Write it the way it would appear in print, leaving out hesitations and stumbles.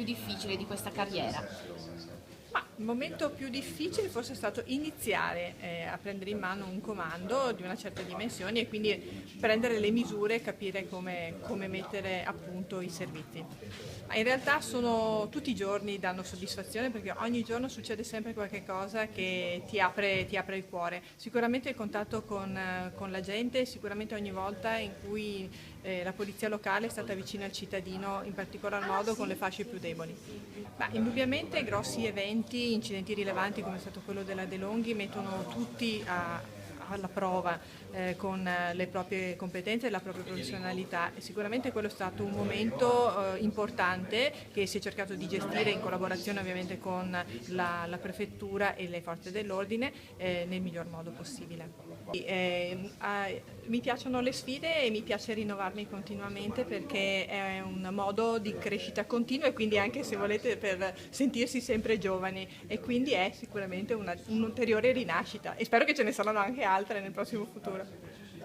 più difficile di questa carriera? Ma il momento più difficile forse è stato iniziare a prendere in mano un comando di una certa dimensione e quindi prendere le misure e capire come mettere a punto i servizi. Ma in realtà tutti i giorni danno soddisfazione perché ogni giorno succede sempre qualche cosa che ti apre il cuore. Sicuramente il contatto con la gente, sicuramente ogni volta in cui la polizia locale è stata vicina al cittadino, in particolar modo con le fasce più deboli. Ma indubbiamente grossi eventi, incidenti rilevanti come è stato quello della De Longhi mettono tutti alla prova con le proprie competenze e la propria professionalità e sicuramente quello è stato un momento importante che si è cercato di gestire in collaborazione ovviamente con la prefettura e le forze dell'ordine nel miglior modo possibile. Mi piacciono le sfide e mi piace rinnovarmi continuamente perché è un modo di crescita continua e quindi anche se volete per sentirsi sempre giovani e quindi è sicuramente un'ulteriore rinascita e spero che ce ne saranno anche altre nel prossimo futuro.